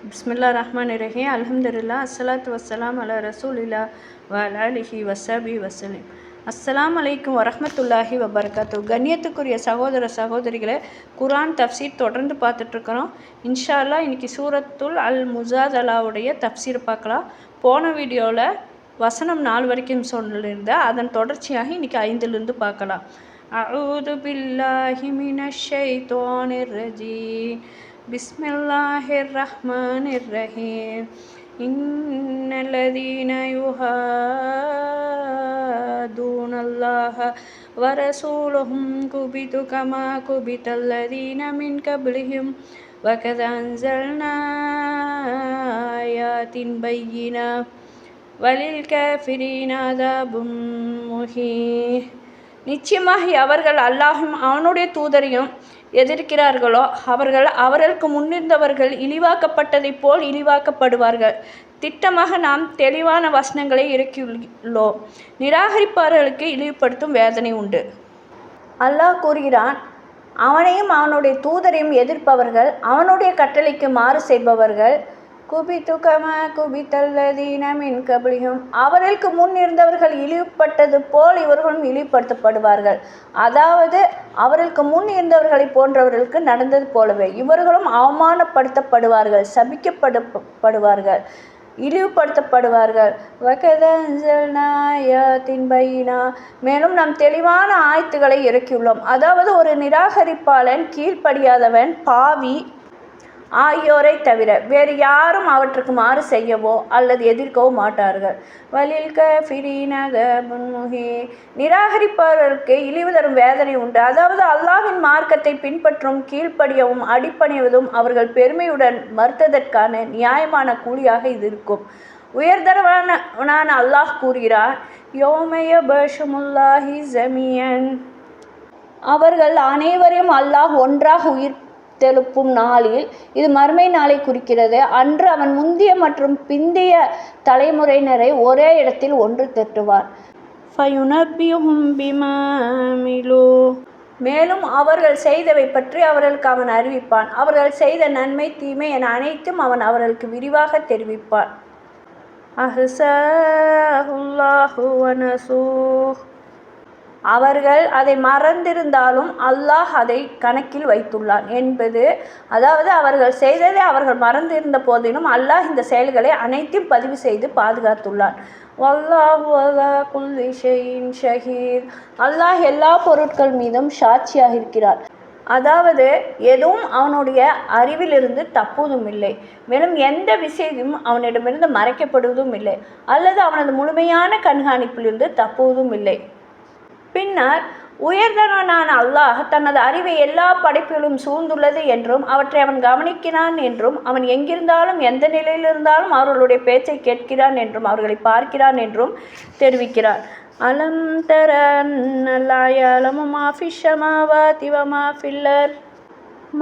பிஸ்மில்லா ரஹ்மான் ரஹீம் அல்ஹம்துலில்லாஹ் அஸ்ஸலாத்து வஸ்ஸலாம் அலா ரசூலில்லா வஅலா ஆலிஹி வஸஹ்பி வஸல்லம். அஸ்ஸலாமு அலைக்கும் வரஹ்மத்துல்லாஹி வபரகாத்துஹு. கண்ணியத்துக்குரிய சகோதர சகோதரிகளை, குர்ஆன் தஃப்சீர் தொடர்ந்து பார்த்துட்ருக்குறோம். இன்ஷா அல்லாஹ் இன்னைக்கு சூரத்துல் அல் முஜாதலாவுடைய தஃப்சீர் பார்க்கலாம். போன வீடியோவில் வசனம் 4 வரைக்கும் சொல்லியிருந்தேன். அதன் தொடர்ச்சியாக இன்னைக்கு 5லிருந்து பார்க்கலாம். அஊது பில்லாஹி மினஷ் ஷைத்தானிர் ரஜீம். பிஸ்மில்லாஹிர் ரஹ்மானிர் ரஹீம். இன்னல்லதீன யுஹாதூனல்லாஹ வரசூலுஹும் குபிது கமா குபிதல்லதீன மின் கப்லிஹிம் வகத் அன்ஸல்னா ஆயாத்தின் பையினாத் வலில் காஃபிரீன அஸாபும் முஹீன். நிச்சயமாக அவர்கள் அல்லாஹும் அவனுடைய தூதரையும் எதிர்க்கிறார்களோ அவர்கள் அவர்களுக்கு முன்னிருந்தவர்கள் இழிவாக்கப்பட்டதைப் போல் இழிவாக்கப்படுவார்கள். திட்டமாக நாம் தெளிவான வசனங்களை இறக்கியுள்ளோம். நிராகரிப்பாளர்களுக்கு இழிவுபடுத்தும் வேதனை உண்டு. அல்லாஹ் கூறுகிறான், அவனையும் அவனுடைய தூதரையும் எதிர்ப்பவர்கள், அவனுடைய கட்டளைக்கு மாறு செய்பவர்கள், குபிது கமா குபிதல்லதீன மின் கப்லிஹும், அவர்களுக்கு முன் இருந்தவர்கள் இழிவுபட்டது போல் இவர்களும் இழிவுபடுத்தப்படுவார்கள். அதாவது அவர்களுக்கு முன் இருந்தவர்களை போன்றவர்களுக்கு நடந்தது போலவே இவர்களும் அவமானப்படுத்தப்படுவார்கள், சபிக்கப்படுவார்கள், இழிவுபடுத்தப்படுவார்கள். வகத் அன்ஸல்னா ஆயாத்தின் பையினா, மேலும் நாம் தெளிவான ஆயத்துக்களை இறக்கியுள்ளோம். அதாவது ஒரு நிராகரிப்பாளன், கீழ்ப்படியாதவன், பாவி ஆகியோரை தவிர வேறு யாரும் அவற்றுக்கு மாறு செய்யவோ அல்லது எதிர்க்கவோ மாட்டார்கள். வலில் காஃபிரீன அஸாபுன் முஹீன், நிராகரிப்பவர்களுக்கு இழிவு தரும் வேதனை உண்டு. அதாவது அல்லாஹ்வின் மார்க்கத்தை பின்பற்றும், கீழ்ப்படியவும் அடிப்பணிவதும் அவர்கள் பெருமையுடன் மறுத்ததற்கான நியாயமான கூலியாக இது இருக்கும். உயர்தரவான அல்லாஹ் கூறுகிறார், யௌம யபஷுமுல்லாஹி ஜமீஅன், அவர்கள் அனைவரையும் அல்லாஹ் ஒன்றாக உயிர்த்தெழுப்பும் நாளில், இது மறுமை நாளை குறிக்கிறது. அன்று அவன் முந்திய மற்றும் பிந்தைய தலைமுறையினரை ஒரே இடத்தில் ஒன்று திரட்டுவார். ஃபயுனப்பிஹும் பிமா அமிலூ, மேலும் அவர்கள் செய்தவை பற்றி அவர்களுக்கு அவன் அறிவிப்பான். அவர்கள் செய்த நன்மை தீமை என அனைத்தும் அவன் அவர்களுக்கு விரிவாக தெரிவிப்பான். அஹ்ஸாஹுல்லாஹு வனஸூஹ், அவர்கள் அதை மறந்திருந்தாலும் அல்லாஹ் அதை கணக்கில் வைத்துள்ளான் என்பது. அதாவது அவர்கள் செய்ததை அவர்கள் மறந்திருந்த போதிலும் அல்லாஹ் இந்த செயல்களை அனைத்தையும் பதிவு செய்து பாதுகாத்துள்ளான். வல்லாஹு அலா குல்லி ஷைஇன் ஷஹீத், அல்லாஹ் எல்லா பொருட்கள் மீதும் சாட்சியாக இருக்கிறார். அதாவது எதுவும் அவனுடைய அறிவிலிருந்து தப்புவதும் இல்லை, மேலும் எந்த விஷயமும் அவனிடமிருந்து மறைக்கப்படுவதும் இல்லை, அல்லது அவனது முழுமையான கண்காணிப்பிலிருந்து தப்புவதும் இல்லை. பின்னர் உயர்தரனான அல்லாஹ் தனது அறிவை எல்லா படைப்புகளும் சூழ்ந்துள்ளது என்றும் அவற்றை அவன் கவனிக்கிறான் என்றும் அவன் எங்கிருந்தாலும் எந்த நிலையில் இருந்தாலும் அவர்களுடைய பேச்சை கேட்கிறான் என்றும் அவர்களை பார்க்கிறான் என்றும் தெரிவிக்கிறார். அலம் தர அன்னல்லாஹ யஅலமு மா ஃபிஸ் ஸமாவாதி வ மா ஃபில் அர்த்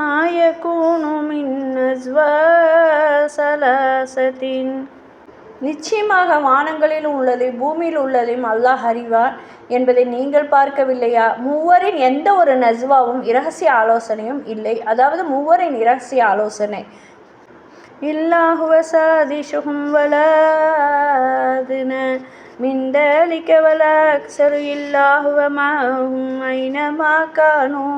மா யகூனு மின் நஜ்வா ஸலாஸத்தின், நிச்சயமாக வானங்களில் உள்ளதை பூமியில் உள்ளதையும் அல்லாஹ் அறிவான் என்பதை நீங்கள் பார்க்கவில்லையா? மூவரின் எந்த ஒரு நஜ்வாவும் இரகசிய ஆலோசனையும் இல்லை. அதாவது மூவரின் இரகசிய ஆலோசனை இல்லாஹுவ சாதிஷுஹும் வலா அத்னா மின் தலிக வலா அக்ஸரு இல்லாஹுவ மஅஹும் ஐனமா கானூ,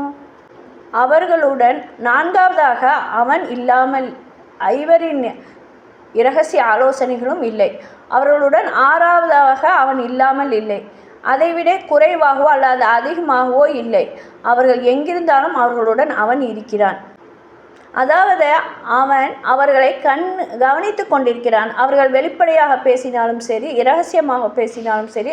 அவர்களுடன் நான்காவதாக அவன் இல்லாமல் ஐவரின் இரகசிய ஆலோசனைகளும் இல்லை. அவர்களுடன் ஆறாவதாக அவன் இல்லாமல் இல்லை. அதைவிட குறைவாகவோ அல்லது அதிகமாகவோ இல்லை. அவர்கள் எங்கிருந்தாலும் அவர்களுடன் அவன் இருக்கிறான். அதாவது அவன் அவர்களை கவனித்து கொண்டிருக்கிறான். அவர்கள் வெளிப்படையாக பேசினாலும் சரி, இரகசியமாக பேசினாலும் சரி,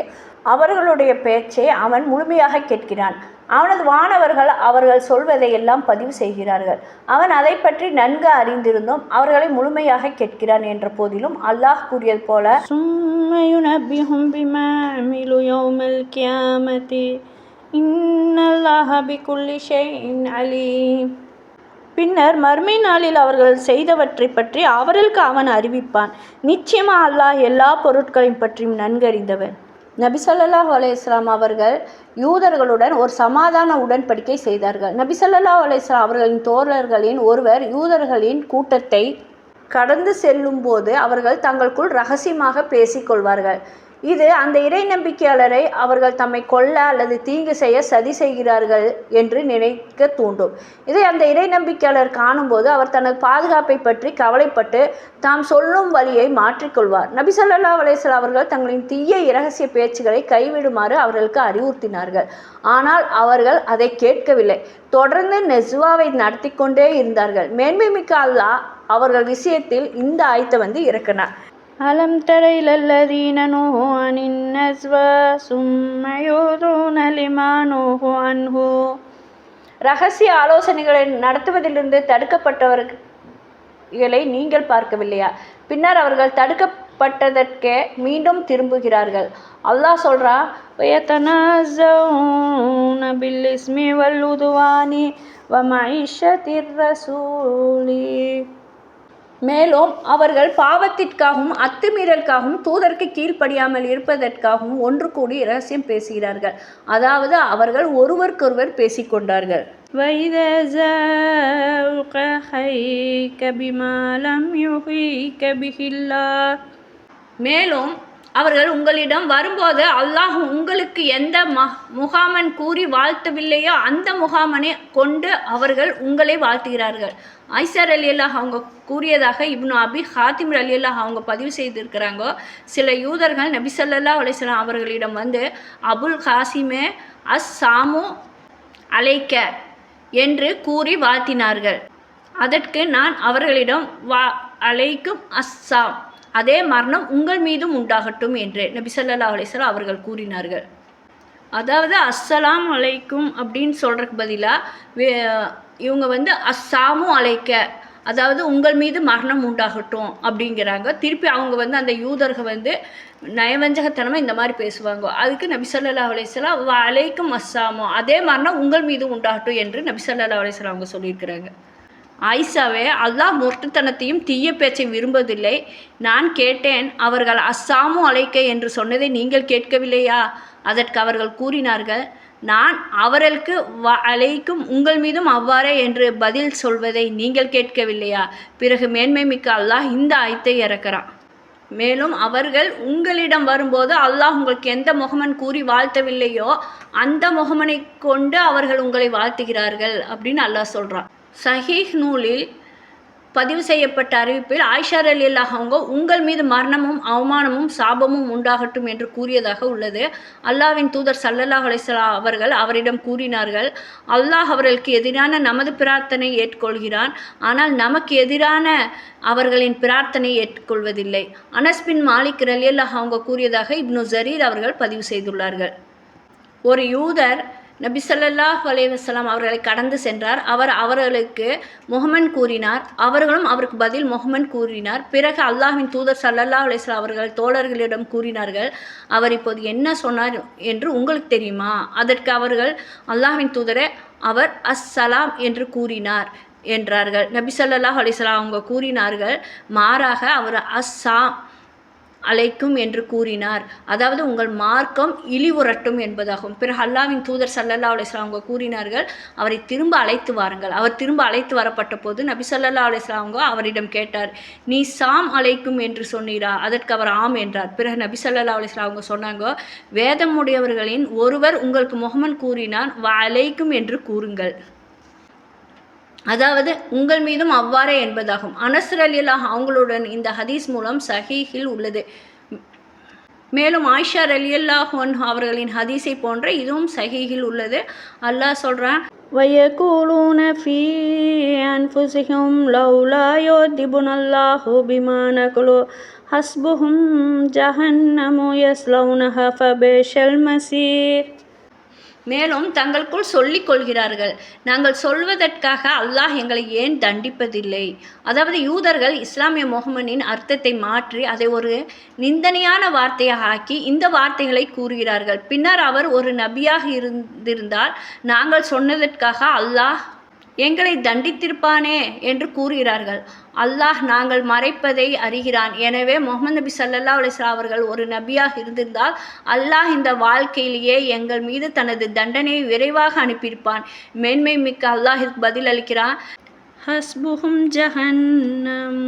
அவர்களுடைய பேச்சை அவன் முழுமையாக கேட்கிறான். அவனது வானவர்கள் அவர்கள் சொல்வதை எல்லாம் பதிவு செய்கிறார்கள். அவன் அதை பற்றி நன்கு அறிந்திருந்தும் அவர்களை முழுமையாக கேட்கிறான் என்ற போதிலும் அல்லாஹ் கூறியது போல, சும்மயுனப்பிஹும் பிமா அமிலு யௌமல் கியாமத்தி இன்னல்லாஹ பிகுல்லி ஷைஇன் அலீம், பின்னர் மறுமை நாளில் அவர்கள் செய்தவற்றை பற்றி அவர்களுக்கு அவன் அறிவிப்பான். நிச்சயமாக அல்லாஹ் எல்லா பொருட்களையும் பற்றியும் நன்கறிந்தவன். நபி ஸல்லல்லாஹு அலைஹி வஸல்லம் அவர்கள் யூதர்களுடன் ஒரு சமாதான உடன்படிக்கை செய்தார்கள். நபி ஸல்லல்லாஹு அலைஹி வஸல்லம் அவர்களின் தோழர்களின் ஒருவர் யூதர்களின் கூட்டத்தை கடந்து செல்லும்போது அவர்கள் தங்களுக்குள் ரகசியமாக பேசிக்கொள்வார்கள். இது அந்த இறை நம்பிக்கையாளரை அவர்கள் தம்மை கொல்ல அல்லது தீங்கு செய்ய சதி செய்கிறார்கள் என்று நினைக்க தூண்டும். இதை அந்த இறை நம்பிக்கையாளர் காணும்போது அவர் தனது பாதுகாப்பை பற்றி கவலைப்பட்டு தாம் சொல்லும் வழியை மாற்றிக்கொள்வார். நபி ஸல்லல்லாஹு அலைஹி வஸல்லம் அவர்கள் தங்களின் தீய இரகசிய பேச்சுகளை கைவிடுமாறு அவர்களுக்கு அறிவுறுத்தினார்கள். ஆனால் அவர்கள் அதை கேட்கவில்லை. தொடர்ந்து நெஜ்வாவை நடத்தி கொண்டே இருந்தார்கள். மேன்மைமிக்க அல்லாஹ் அவர்கள் விஷயத்தில் இந்த ஆயத்தை இறக்கினார். அலம் தர இலல்லதீன நூஹு அனின் நஜ்வா சும்ம யூதுன லிமா நூஹு அன்ஹு. ரகசிய ஆலோசனைகளை நடத்துவதிலிருந்து தடுக்கப்பட்டவர்களை நீங்கள் பார்க்கவில்லையா? பின்னர் அவர்கள் தடுக்கப்பட்டதற்கே மீண்டும் திரும்புகிறார்கள். அல்லாஹ் சொல்றான், வயதனஸௌன பில் இஸ்மி வல் உதுவானி வ மஇஷத்திர் ரசூலி. மேலும் அவர்கள் பாவத்திற்காகவும் அத்துமீறலுக்காகவும் தூதருக்கு கீழ்ப்படியாமல் இருப்பதற்காகவும் ஒன்று கூடி இரகசியம் பேசுகிறார்கள். அதாவது அவர்கள் ஒருவருக்கொருவர் பேசிக்கொண்டார்கள். மேலும் அவர்கள் உங்களிடம் வரும்போது அல்லாஹ் உங்களுக்கு எந்த முகாமன் கூறி வாழ்த்தவில்லையோ அந்த முகாமனை கொண்டு அவர்கள் உங்களை வாழ்த்துகிறார்கள். ஐஷா ரலியல்லாஹு அவங்க கூறியதாக இப்னு அபி ஹாத்திம் ரலியல்லாஹு அவங்க பதிவு செய்திருக்கிறாங்க. சில யூதர்கள் நபி ஸல்லல்லாஹு அலைஹி வஸல்லம் அவர்களிடம் அபுல் காசிமே அஸ்ஸாமு அலைக்க என்று கூறி வாழ்த்தினார்கள். அதற்கு நான் அவர்களிடம் அலைக்கும் அஸ்ஸாம், அதே மரணம் உங்கள் மீதும் உண்டாகட்டும் என்று நபி ஸல்லல்லாஹு அலைஹி வஸல்லம் அவர்கள் கூறினார்கள். அதாவது அஸ்ஸலாம் அலைக்கும் அப்படின்னு சொல்கிறதுக்கு பதிலாக இவங்க அஸ்ஸாமு அலைக்க, அதாவது உங்கள் மீது மரணம் உண்டாகட்டும் அப்படிங்கிறாங்க. திருப்பி அவங்க அந்த யூதர்கள் நயவஞ்சகத்தனமாக இந்த மாதிரி பேசுவாங்க. அதுக்கு நபி ஸல்லல்லாஹு அலைஹி வஸல்லம் அலைக்கும் அஸ்ஸாமு, அதே மரணம் உங்கள் மீது உண்டாகட்டும் என்று நபி ஸல்லல்லாஹு அலைஹி வஸல்லம் அவங்க சொல்லியிருக்கிறாங்க. ஆயிஷாவே, அல்லாஹ் மொட்டுத்தனத்தையும் தீய பேச்சை விரும்பவில்லை. நான் கேட்டேன், அவர்கள் அஸ்ஸாமு அலைக்க என்று சொன்னதை நீங்கள் கேட்கவில்லையா? அதற்கு அவர்கள் கூறினார்கள், நான் அவர்களுக்கு அலைக்கும் உங்கள் மீதும் அவ்வாறே என்று பதில் சொல்வதை நீங்கள் கேட்கவில்லையா? பிறகு மேன்மை மிக்க அல்லாஹ் இந்த ஆயத்தை இறக்கிறான். மேலும் அவர்கள் உங்களிடம் வரும்போது அல்லாஹ் உங்களுக்கு எந்த முகமன் கூறி வாழ்த்தவில்லையோ அந்த முகமனை கொண்டு அவர்கள் உங்களை வாழ்த்துகிறார்கள் அப்படின்னு அல்லாஹ் சொல்கிறான். சஹீஹ் நூலில் பதிவு செய்யப்பட்ட அறிவிப்பில் ஆயிஷா ரலியல்லாஹு அவங்க உங்கள் மீது மரணமும் அவமானமும் சாபமும் உண்டாகட்டும் என்று கூறியதாக உள்ளது. அல்லாஹ்வின் தூதர் ஸல்லல்லாஹு அலைஹி வஸல்லம் அவர்கள் அவரிடம் கூறினார்கள், அல்லாஹ் அவர்களுக்கு எதிரான நமது பிரார்த்தனை ஏற்றுக்கொள்கிறான், ஆனால் நமக்கு எதிரான அவர்களின் பிரார்த்தனை ஏற்றுக்கொள்வதில்லை. அனஸ் பின் மாலிக் ரலியல்லாஹு அவங்க கூறியதாக இப்னு ஜரீர் அவர்கள் பதிவு செய்துள்ளார்கள். ஒரு யூதர் நபி ஸல்லல்லாஹு அலைஹி வஸல்லம் அவர்களை கடந்து சென்றார். அவர் அவர்களுக்கு முஹம்மன் கூறினார். அவர்களும் அவருக்கு பதில் முஹம்மன் கூறினார். பிறகு அல்லாஹ்வின் தூதர் ஸல்லல்லாஹு அலைஹி வஸல்லம் அவர்கள் தோழர்களிடம் கூறினார்கள், அவர் இப்போது என்ன சொன்னார் என்று உங்களுக்கு தெரியுமா? அதற்கு அவர்கள், அல்லாஹ்வின் தூதரே, அவர் அஸ்ஸலாம் என்று கூறினார் என்றார்கள். நபி ஸல்லல்லாஹு அலைஹி வஸல்லம் அவங்க கூறினார்கள், மாறாக அவர் அஸ்ஸாம் அலைக்கும் என்று கூறினார், அதாவது உங்கள் மார்க்கம் இழிவுறட்டும் என்பதாகும். பிறகு அல்லாஹ்வின் தூதர் ஸல்லல்லாஹு அலைஹி வஸல்லம் அவங்க கூறினார்கள், அவரை திரும்ப அழைத்து வாருங்கள். அவர் திரும்ப அழைத்து வரப்பட்ட போது நபி ஸல்லல்லாஹு அலைஹி வஸல்லம் அவங்க அவரிடம் கேட்டார், நீ சாம் அலைக்கும் என்று சொன்னீரா? அதற்கு அவர் ஆம் என்றார். பிறகு நபி ஸல்லல்லாஹு அலைஹி வஸல்லம் அவங்க சொன்னாங்க, வேதமுடையவர்களின் ஒருவர் உங்களுக்கு முஹம்மன் கூறினான், அலைக்கும் என்று கூறுங்கள், அதாவது உங்கள் மீதும் அவ்வாறே என்பதாகும். அனஸ் ரலியல்லாஹு அவங்களுடன் இந்த ஹதீஸ் மூலம் சஹீஹில் உள்ளது. மேலும் ஆயிஷா ரலியல்லாஹு அன்ஹா அவர்களின் ஹதீஸை போன்ற இதுவும் சஹீஹில் உள்ளது. அல்லாஹ் சொல்கிறான், வயகூலூன ஃபீ அன்ஃபுஸிஹிம் லௌலா யுதிபுனல்லாஹு பிமா நகுலு ஹஸ்புஹும் ஜஹன்னமு யஸ்லௌனஹா ஃபபிஷல் மஸீர். மேலும் தங்களுக்குள் சொல்லிக் கொள்கிறார்கள், நாங்கள் சொல்வதற்காக அல்லாஹ் எங்களை ஏன் தண்டிப்பதில்லை? அதாவது யூதர்கள் இஸ்லாமிய முஹம்மனின் அர்த்தத்தை மாற்றி அதை ஒரு நிந்தனையான வார்த்தையாக ஆக்கி இந்த வார்த்தைகளை கூறுகிறார்கள். பின்னர் அவர் ஒரு நபியாக இருந்திருந்தால் நாங்கள் சொன்னதற்காக அல்லாஹ் எங்களை தண்டித்திருப்பானே என்று கூறுகிறார்கள். அல்லாஹ் நாங்கள் மறைப்பதை அறிகிறான். எனவே முஹம்மது நபி ஸல்லல்லாஹு அலைஹி வஸல்லம் அவர்கள் ஒரு நபியாக இருந்திருந்தால் அல்லாஹ் இந்த வாழ்க்கையிலேயே எங்கள் மீது தனது தண்டனையை விரைவாக அனுப்பியிருப்பான். மேன்மை மிக்க அல்லாஹ் பதில் அளிக்கிறான், ஹஸ்புஹும் ஜஹன்னம்.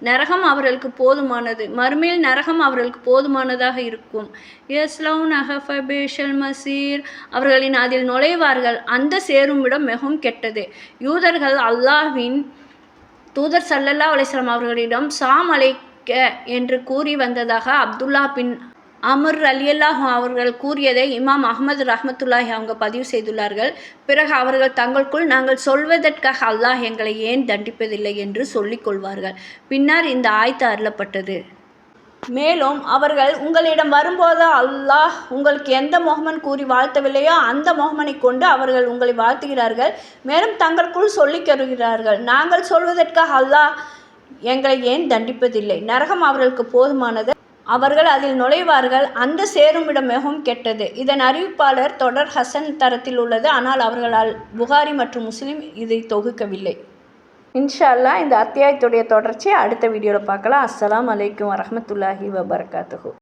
நரகம் அவர்களுக்கு போதுமானது. மறுமையில் நரகம் அவர்களுக்கு போதுமானதாக இருக்கும். யஸ்லௌனஹா ஃபபிஸல் மஸீர். அவர்களின் அதில் நுழைவார்கள். அந்த சேருமிடம் மிகவும் கெட்டது. யூதர்கள் அல்லாஹ்வின் தூதர் ஸல்லல்லாஹு அலைஹி வஸல்லம் அவர்களிடம் சாம் அலைக்க என்று கூறி வந்ததாக அப்துல்லா பின் அம்ர் ரலியல்லாஹு அவர்கள் கூறியதை இமாம் அஹ்மது ரஹ்மத்துல்லாஹி அவங்க பதிவு செய்துள்ளார்கள். பிறகு அவர்கள் தங்களுக்குள், நாங்கள் சொல்வதற்காக அல்லாஹ் எங்களை ஏன் தண்டிப்பதில்லை என்று சொல்லிக் கொள்வார்கள். பின்னர் இந்த ஆயத்து அருளப்பட்டது. மேலும் அவர்கள் உங்களிடம் வரும்போது அல்லாஹ் உங்களுக்கு எந்த முஹம்மன் கூறி வாழ்த்தவில்லையோ அந்த முஹம்மனை கொண்டு அவர்கள் உங்களை வாழ்த்துகிறார்கள். மேலும் தங்களுக்குள் சொல்லிக் கொள்கிறார்கள், நாங்கள் சொல்வதற்காக அல்லாஹ் எங்களை ஏன் தண்டிப்பதில்லை. நரகம் அவர்களுக்கு போதுமானது. அவர்கள் அதில் நுழைவார்கள். அந்த சேருமிடம் மிகவும் கெட்டது. இதன் அறிவிப்பாளர் தொடர் ஹசன் தரத்தில் உள்ளது. ஆனால் அவர்களால் புகாரி மற்றும் முஸ்லிம் இதை தொகுக்கவில்லை. இன்ஷா அல்லாஹ் இந்த அத்தியாயத்துடைய தொடர்ச்சியை அடுத்த வீடியோவில் பார்க்கலாம். அஸ்ஸலாமு அலைக்கும் வரஹ்மத்துல்லாஹி வபரகாத்துஹு.